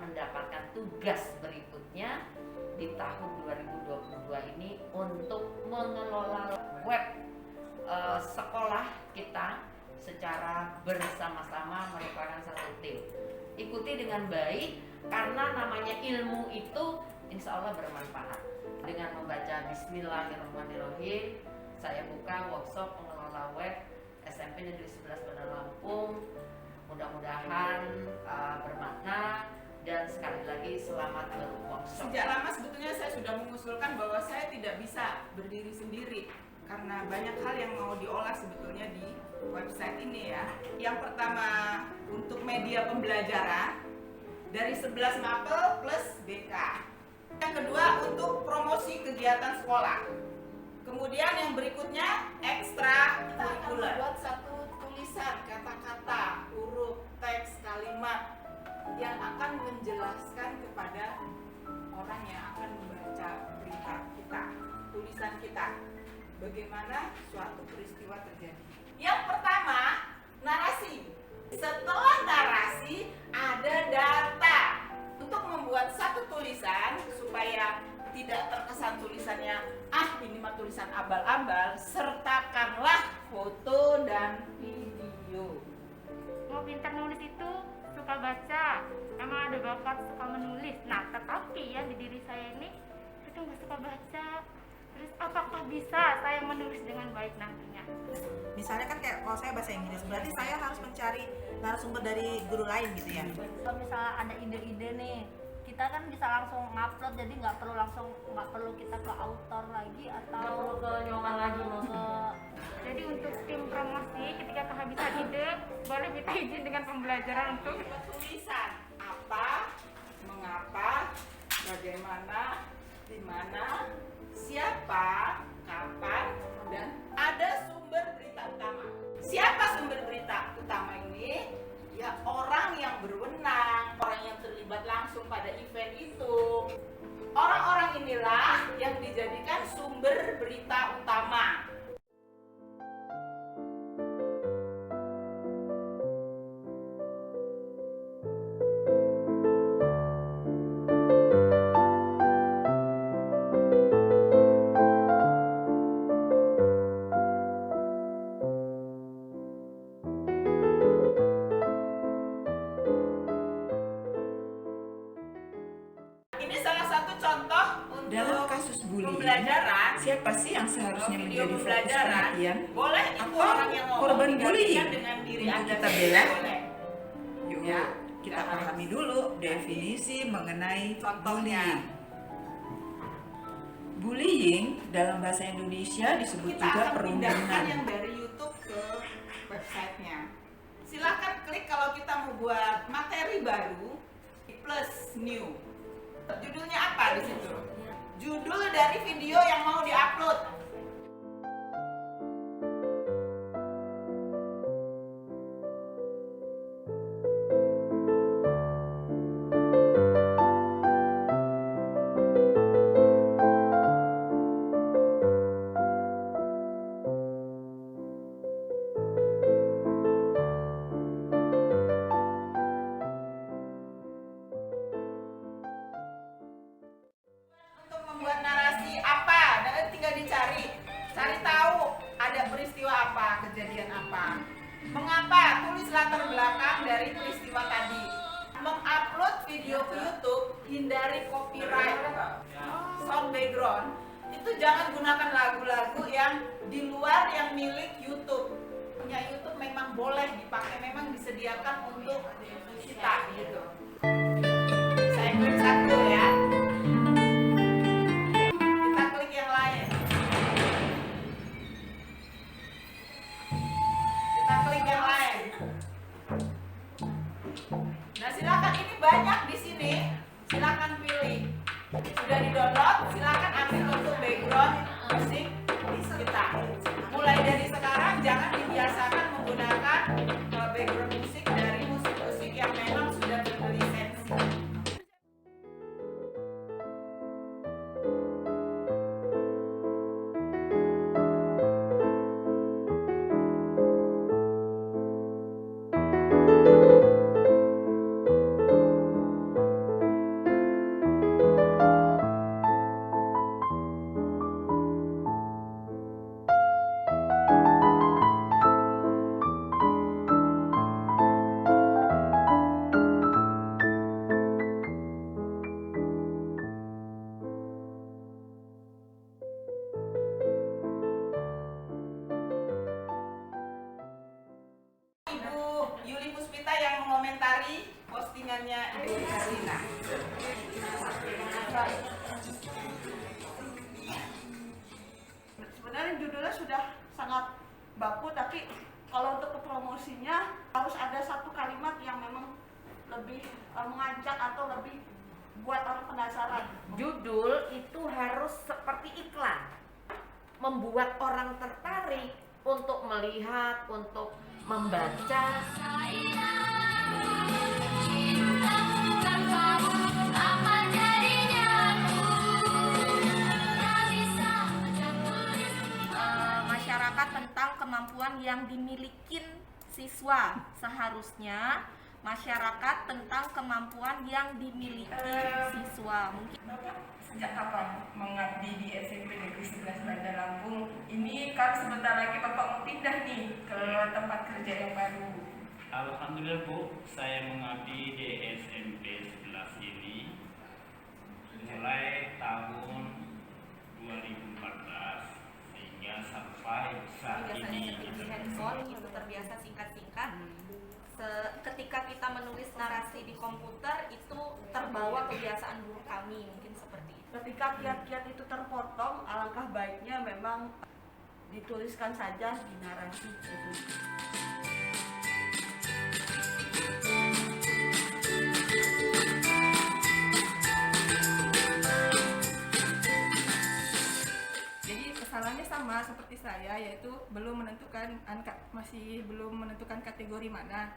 mendapatkan tugas berikutnya di tahun 2022 ini untuk mengelola web sekolah kita secara bersama-sama merupakan satu tim. Ikuti dengan baik karena namanya ilmu itu insya Allah bermanfaat. Dengan membaca Bismillahirrahmanirrahim, saya buka workshop pengelola web SMP Negeri 11 Bandar Lampung. Mudah-mudahan bermakna dan sekali lagi selamat berworkshop. Sejak lama sebetulnya saya sudah mengusulkan bahwa saya tidak bisa berdiri sendiri karena banyak hal yang mau diolah sebetulnya di website ini ya. Yang pertama untuk media pembelajaran dari 11 mapel plus BK. Yang kedua untuk promosi kegiatan sekolah. Kemudian yang berikutnya ekstra kurikuler. Buat satu tulisan kata-kata, huruf, teks, kalimat yang akan menjelaskan kepada orang yang akan membaca berita kita, tulisan kita, bagaimana suatu peristiwa terjadi. Yang pertama, narasi. Setelah narasi ada data. Untuk membuat satu tulisan supaya tidak terkesan tulisannya ini mah tulisan abal-abal, sertakanlah foto dan video. Mau pintar nulis itu suka baca, emang ada bakat suka menulis. Nah, tetapi ya di diri saya ini itu nggak suka baca. Terus apakah bisa saya menulis dengan baik nantinya? Misalnya kan kayak kalau saya bahasa Inggris, berarti saya harus mencari narasumber dari guru lain gitu ya. Kalau misalnya ada ide-ide nih, kita kan bisa langsung ngupload, jadi nggak perlu kita ke autor lagi atau ke nyongan lagi Jadi untuk tim promosi ketika kehabisan ide, boleh minta izin dengan pembelajaran untuk Tulisan apa, mengapa, bagaimana, di mana, siapa, kapan, dan ada sumber berita utama. Siapa sumber berita utama ini? Ya orang yang berwenang, orang yang terlibat langsung pada event itu. Orang-orang inilah yang dijadikan sumber berita utama. Ini salah satu contoh untuk dalam kasus bullying, pembelajaran. siapa sih yang seharusnya Video menjadi fokus pembelajaran, perhatian? boleh itu Apa orang yang ngomong korban digantikan bullying dengan diri untuk Anda kita sendiri, bela? boleh. Yuk, Ya, kita kita pahami dulu definisi mengenai Contohnya. bullying. Bullying dalam bahasa Indonesia disebut Kita juga akan pindahkan perundungan. yang dari YouTube ke websitenya. Silakan klik kalau kita mau buat materi baru plus new. Judulnya apa di situ? Judul dari video yang mau diupload. Untuk membuat narasi apa, dan tinggal cari tahu ada peristiwa apa, kejadian apa, mengapa, tulis latar belakang dari peristiwa tadi. Mengupload video ke YouTube, hindari copyright, sound background. Itu jangan gunakan lagu-lagu yang di luar yang milik YouTube. Punya YouTube memang boleh dipakai, memang disediakan untuk kita gitu. Saya klik satu ya. Kita klik yang lain. Kita klik yang lain. Nah, silakan, ini banyak di sini. Silakan pilih. Sudah di-download, silakan ambil untuk background musik kita. Mulai dari sekarang jangan dibiasakan menggunakan background musik dari musik-musik yang memang sudah berlisensi. Sebenarnya judulnya sudah sangat baku, tapi kalau untuk promosinya harus ada satu kalimat yang memang lebih mengajak atau lebih buat orang penasaran. Judul itu harus seperti iklan, membuat orang tertarik untuk melihat, untuk membaca. Masyarakat tentang kemampuan yang dimiliki siswa. Seharusnya masyarakat tentang kemampuan yang dimiliki siswa. Mungkin Sejak kapan mengabdi di SMP Negeri 11 Bandar Lampung? Ini kan sebentar lagi Bapak mau pindah nih ke tempat kerja yang baru. Alhamdulillah Bu, saya mengabdi di SMP 11 ini mulai tahun 2014 sehingga sampai saat ini. di handphone itu terbiasa singkat-singkat. Ketika kita menulis narasi di komputer itu terbawa kebiasaan buruk kami, mungkin seperti itu. Ketika kiat-kiat itu terpotong, alangkah baiknya memang dituliskan saja di narasi itu. Jadi kesalahannya sama seperti saya, yaitu masih belum menentukan kategori mana.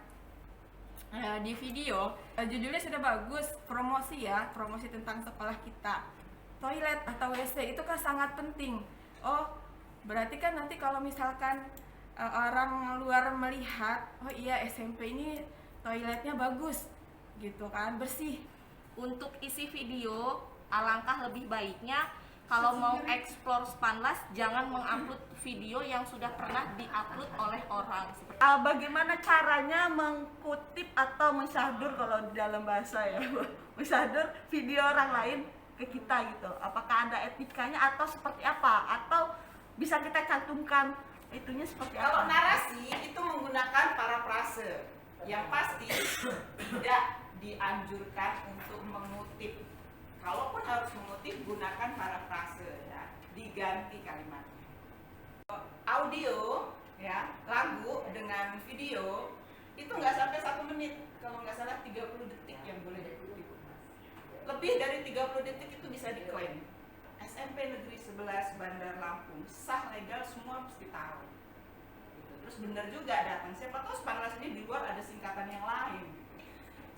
Di video judulnya sudah bagus, promosi tentang sekolah kita. Toilet atau WC itu kan sangat penting. Oh, berarti kan nanti kalau misalkan orang luar melihat, oh iya SMP ini toiletnya bagus gitu kan, bersih. Untuk isi video, alangkah lebih baiknya kalau mau explore Spanlas jangan mengupload video yang sudah pernah diupload oleh orang. Bagaimana caranya mengkutip atau mensyahdur kalau di dalam bahasa ya, mensyahdur video orang lain ke kita gitu. Apakah ada etikanya atau seperti apa? Atau bisa kita cantumkan itunya seperti apa? Kalau narasi itu menggunakan parafrase, yang pasti tidak dianjurkan untuk mengutip. Kalaupun harus mengutip, gunakan parafrase ya, diganti kalimatnya. Audio ya, lagu dengan video itu nggak sampai 1 menit, kalau nggak salah 30 detik yang boleh dikutip. Lebih dari 30 detik itu bisa diklaim. SMP Negeri 11 Bandar Lampung sah legal, semua mesti tahu. Gitu. Terus benar juga datang. Siapa tahu Spanlas ini di luar ada singkatan yang lain.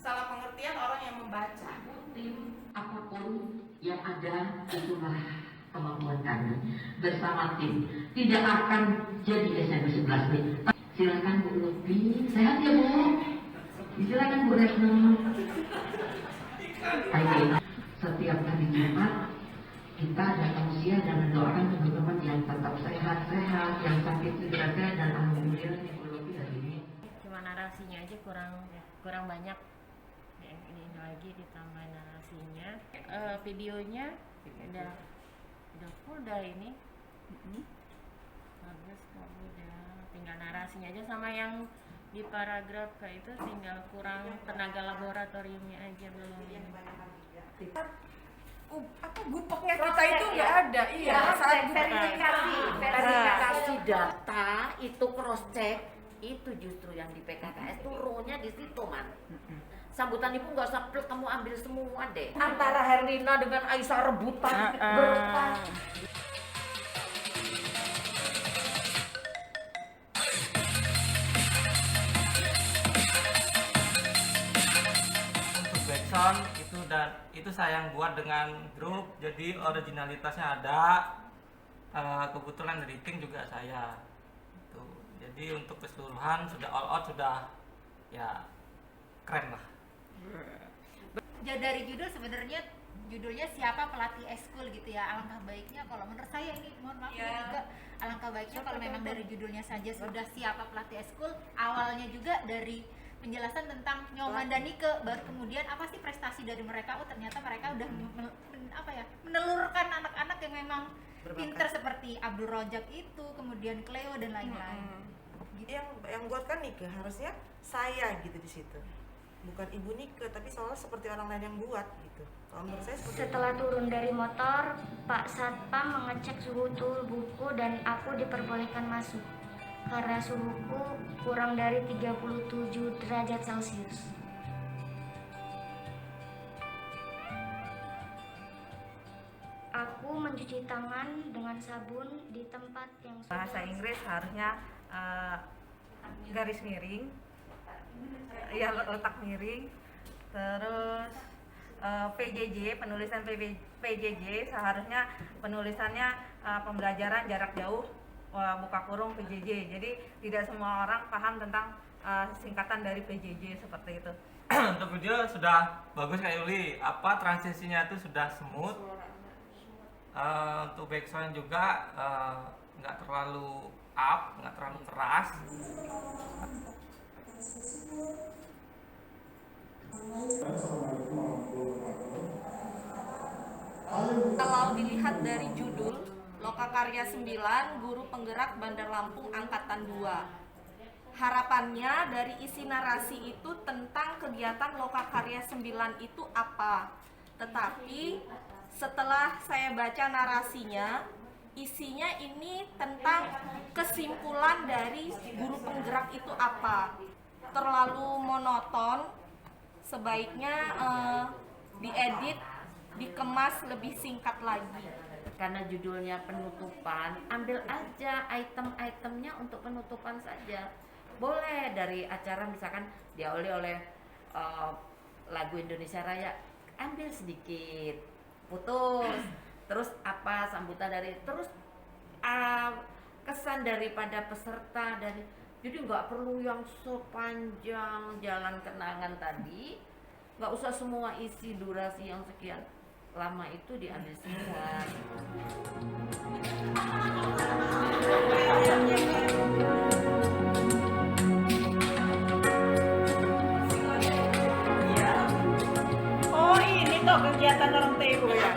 Salah pengertian orang yang membaca. Tim apapun yang ada itulah kemampuan kami bersama tim. Tidak akan jadi SMP 11 nih. Silakan Bu Lutfi, sehat ya Bu. Silakan Bu Retno. Ayo, setiap hari Jumat kita ada tausiah dan mendoakan teman-teman yang tetap sehat-sehat, yang sakit segera sehat, dan alhamdulillah nih Bu Lutfi hari ini. Cuma narasinya aja kurang banyak. Ini lagi ditambah narasinya. Videonya udah full dah ini. Bagus kok, udah tinggal narasinya aja, sama yang di paragraf kayak itu tinggal kurang tenaga laboratoriumnya aja belum. Gupoknya kita itu nggak ada, iya. Verifikasi data itu cross check itu justru yang di PKKS tuh row-nya di situ man. Sambutan ibu nggak usah plek, kamu ambil semua deh. Antara Herlina dengan Aisyah rebutan berkah. Untuk backsound itu saya yang buat dengan grup, jadi originalitasnya ada. Kebetulan editing juga saya. Jadi untuk keseluruhan sudah all out, sudah ya keren lah. Dari judul sebenarnya judulnya siapa pelatih eskul gitu ya. Alangkah baiknya kalau menurut saya ini, mohon maaf juga, alangkah baiknya kalau memang dari judulnya saja sudah siapa pelatih eskul, awalnya juga dari penjelasan tentang Nyoman dan Nike, baru kemudian apa sih prestasi dari mereka. Oh ternyata mereka udah menelurkan anak-anak yang memang pinter seperti Abdul Rojak itu, kemudian Cleo dan lain-lain. Yang buat kan Nike harusnya saya gitu di situ. bukan ibu Nike, tapi seolah seperti orang lain yang buat gitu. Kalau menurut saya seperti Setelah turun dari motor, Pak Satpam mengecek suhu tubuhku dan aku diperbolehkan masuk karena suhuku kurang dari 37 derajat Celcius. Aku mencuci tangan dengan sabun di tempat yang Bahasa Inggris harusnya garis miring, ya letak miring. Terus PJJ, penulisan PJJ seharusnya penulisannya pembelajaran jarak jauh, buka kurung PJJ. Jadi tidak semua orang paham tentang singkatan dari PJJ seperti itu. Untuk video sudah bagus Kak Yuli, transisinya itu sudah smooth. Untuk backsound juga nggak terlalu up, nggak terlalu keras. Kalau dilihat dari judul Lokakarya 9, Guru Penggerak Bandar Lampung Angkatan 2. Harapannya dari isi narasi itu tentang kegiatan Lokakarya 9 itu apa. Tetapi setelah saya baca narasinya, isinya ini tentang kesimpulan dari guru penggerak itu apa. Terlalu monoton, sebaiknya diedit, dikemas lebih singkat lagi. Karena judulnya penutupan, ambil aja item-itemnya untuk penutupan saja. Boleh dari acara misalkan diawali oleh lagu Indonesia Raya, ambil sedikit, putus, terus apa sambutan dari, terus kesan daripada peserta dari, jadi nggak perlu yang sepanjang jalan kenangan tadi, nggak usah semua isi durasi yang sekian lama itu diambil semua. Oh ini tuh kegiatan orang Tebu ya.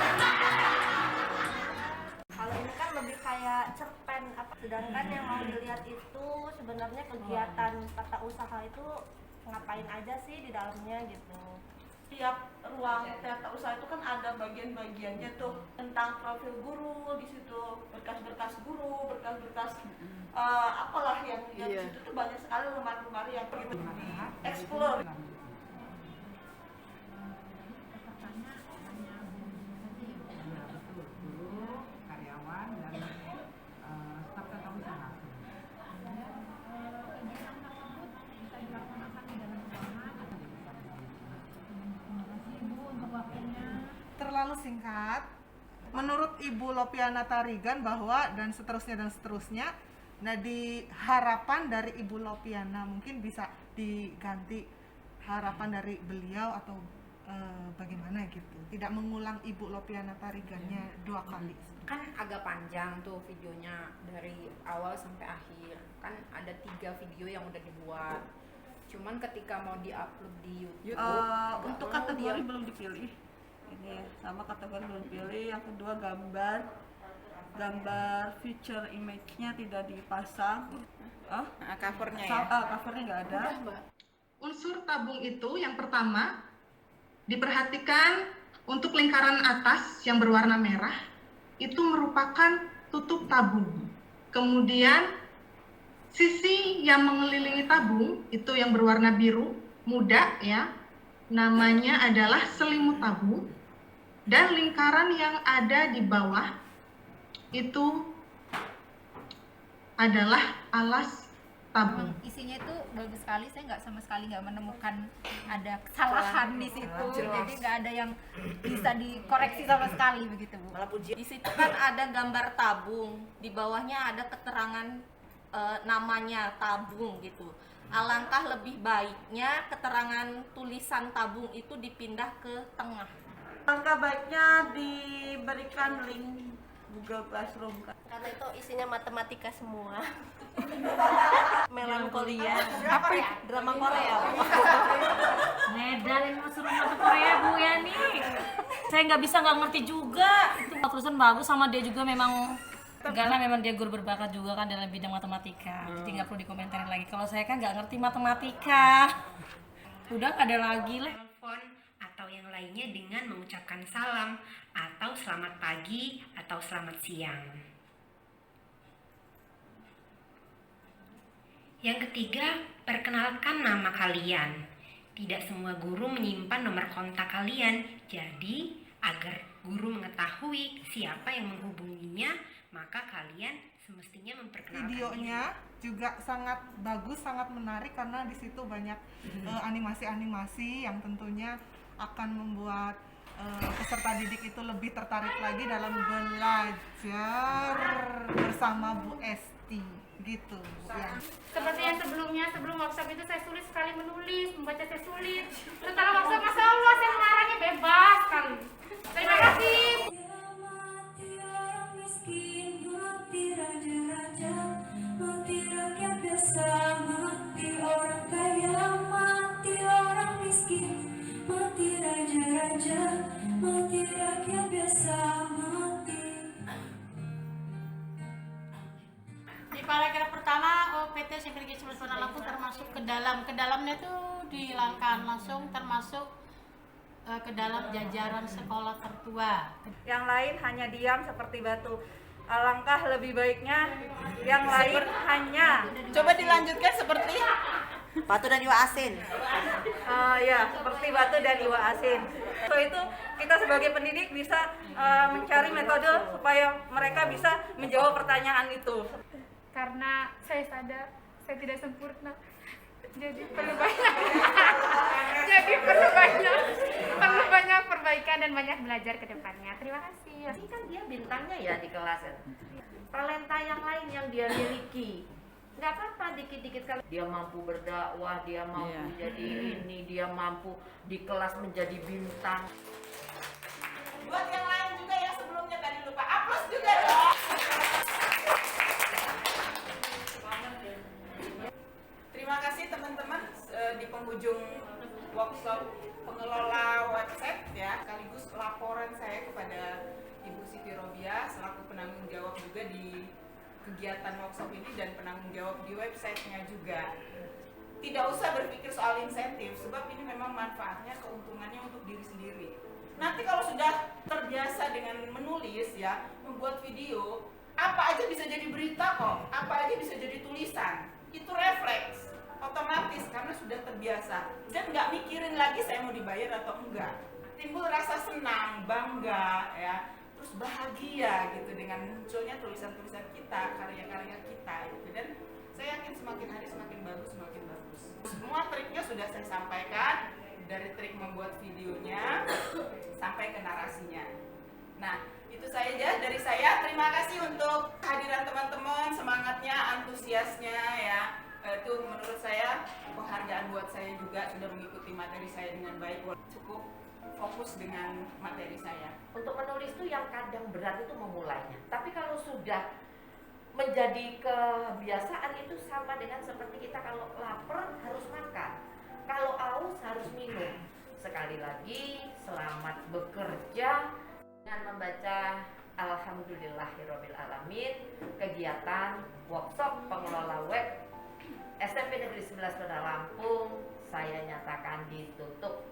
Kalau ini kan lebih kayak cerpen apa, sedangkan yang mau dilihat itu sebenarnya kegiatan tata usaha itu ngapain aja sih di dalamnya gitu. Tiap ruang tata usaha itu kan ada bagian-bagiannya tuh, tentang profil guru di situ, berkas-berkas guru, berkas-berkas apalah yang di situ tuh banyak sekali lemari-lemari yang perlu di-explore. Karyawan dan staf tata usaha. terlalu singkat. Menurut Ibu Lopiana Tarigan bahwa dan seterusnya. Nah, di harapan dari Ibu Lopiana mungkin bisa diganti harapan dari beliau atau bagaimana gitu. Tidak mengulang Ibu Lopiana Tarigannya 2 kali. Kan agak panjang tuh videonya dari awal sampai akhir. Kan ada 3 video yang udah dibuat. Cuman ketika mau diupload di YouTube, untuk kategori belum dipilih. Ini sama kategori belum dipilih. Yang kedua gambar feature image-nya tidak dipasang. covernya ya? Covernya nggak ada. Unsur tabung itu yang pertama diperhatikan untuk lingkaran atas yang berwarna merah itu merupakan tutup tabung. Kemudian sisi yang mengelilingi tabung itu yang berwarna biru muda ya, namanya adalah selimut tabung, dan lingkaran yang ada di bawah itu adalah alas tabung. Isinya itu bagus sekali, saya sama sekali nggak menemukan ada kesalahan di situ, jadi nggak ada yang bisa dikoreksi sama sekali begitu Bu. Di situ kan ada gambar tabung, di bawahnya ada keterangan namanya tabung gitu. Alangkah lebih baiknya keterangan tulisan tabung itu dipindah ke tengah. Alangkah baiknya diberikan link Google Classroom. Karena itu isinya matematika semua. Melankolia. Apa ya? Drama Korea. Medan yang mau suruh masuk Korea Bu ya nih. Saya nggak ngerti juga. Itu tulisan bagus sama dia juga memang. Enggak lah, memang dia guru berbakat juga kan dalam bidang matematika. Jadi nggak perlu dikomentarin lagi. Kalau saya kan nggak ngerti matematika. Udah nggak ada lagi lah. Telepon atau yang lainnya dengan mengucapkan salam atau selamat pagi atau selamat siang. Yang ketiga, perkenalkan nama kalian. Tidak semua guru menyimpan nomor kontak kalian, jadi agar guru mengetahui siapa yang menghubunginya, maka kalian semestinya memperkenalkan Videonya juga sangat bagus, sangat menarik karena di situ banyak animasi-animasi yang tentunya akan membuat peserta didik itu lebih tertarik lagi dalam belajar bersama Bu Esti gitu ya. Seperti yang sebelumnya, sebelum workshop itu saya sulit sekali menulis, membaca saya sulit. Setelah workshop, Masya Allah, saya mengarangnya bebas sekali. Terima kasih. Mati raja-raja, mati rakyat biasa, mati orang kaya, mati orang miskin, mati raja-raja, mati rakyat biasa, mati. Di paragraf pertama, PT SMP Negeri 11 Kota Lampung termasuk ke dalamnya tuh dihilangkan langsung termasuk ke dalam jajaran sekolah tertua. Yang lain hanya diam seperti batu. Alangkah lebih baiknya yang lain hanya. Coba dilanjutkan seperti batu dan iwa asin. Ya, seperti batu dan iwa asin. So itu kita sebagai pendidik bisa mencari metode supaya mereka bisa menjawab pertanyaan itu. Karena saya sadar saya tidak sempurna, jadi perlu banyak perbaikan dan banyak belajar ke depannya. Terima kasih. Ini kan dia bintangnya ya di kelas. Talenta yang lain yang dia miliki, nggak apa-apa dikit-dikit kali dia mampu berdakwah, dia mampu jadi ini, dia mampu di kelas menjadi bintang. Buat yang lain juga ya, sebelumnya tadi lupa aplaus juga dong. Terima kasih teman-teman di penghujung workshop pengelola website ya, sekaligus laporan saya kepada Ibu Siti Robiah selaku penanggung jawab juga di kegiatan workshop ini dan penanggung jawab di websitenya juga. Tidak usah berpikir soal insentif, sebab ini memang manfaatnya, keuntungannya untuk diri sendiri. Nanti kalau sudah terbiasa dengan menulis ya, membuat video, apa aja bisa jadi berita kok, apa aja bisa jadi tulisan. Itu refleks, otomatis karena sudah terbiasa dan nggak mikirin lagi saya mau dibayar atau enggak. Timbul rasa senang, bangga ya, terus bahagia gitu dengan munculnya tulisan-tulisan kita, karya-karya kita gitu. Dan saya yakin semakin hari semakin bagus, semakin bagus. Semua triknya sudah saya sampaikan, dari trik membuat videonya sampai ke narasinya. Nah, itu saja dari saya. Terima kasih untuk kehadiran teman-teman, semangatnya, antusiasnya ya. Itu menurut saya penghargaan buat saya juga, sudah mengikuti materi saya dengan baik. Cukup fokus dengan materi saya. Untuk menulis itu yang kadang berat itu memulainya. Tapi kalau sudah menjadi kebiasaan itu sama dengan seperti kita kalau lapar harus makan, kalau haus harus minum. Sekali lagi selamat bekerja dengan membaca Alhamdulillahirrabbilalamin kegiatan workshop pengelola web SMP Negeri 11 Kota Lampung saya nyatakan ditutup.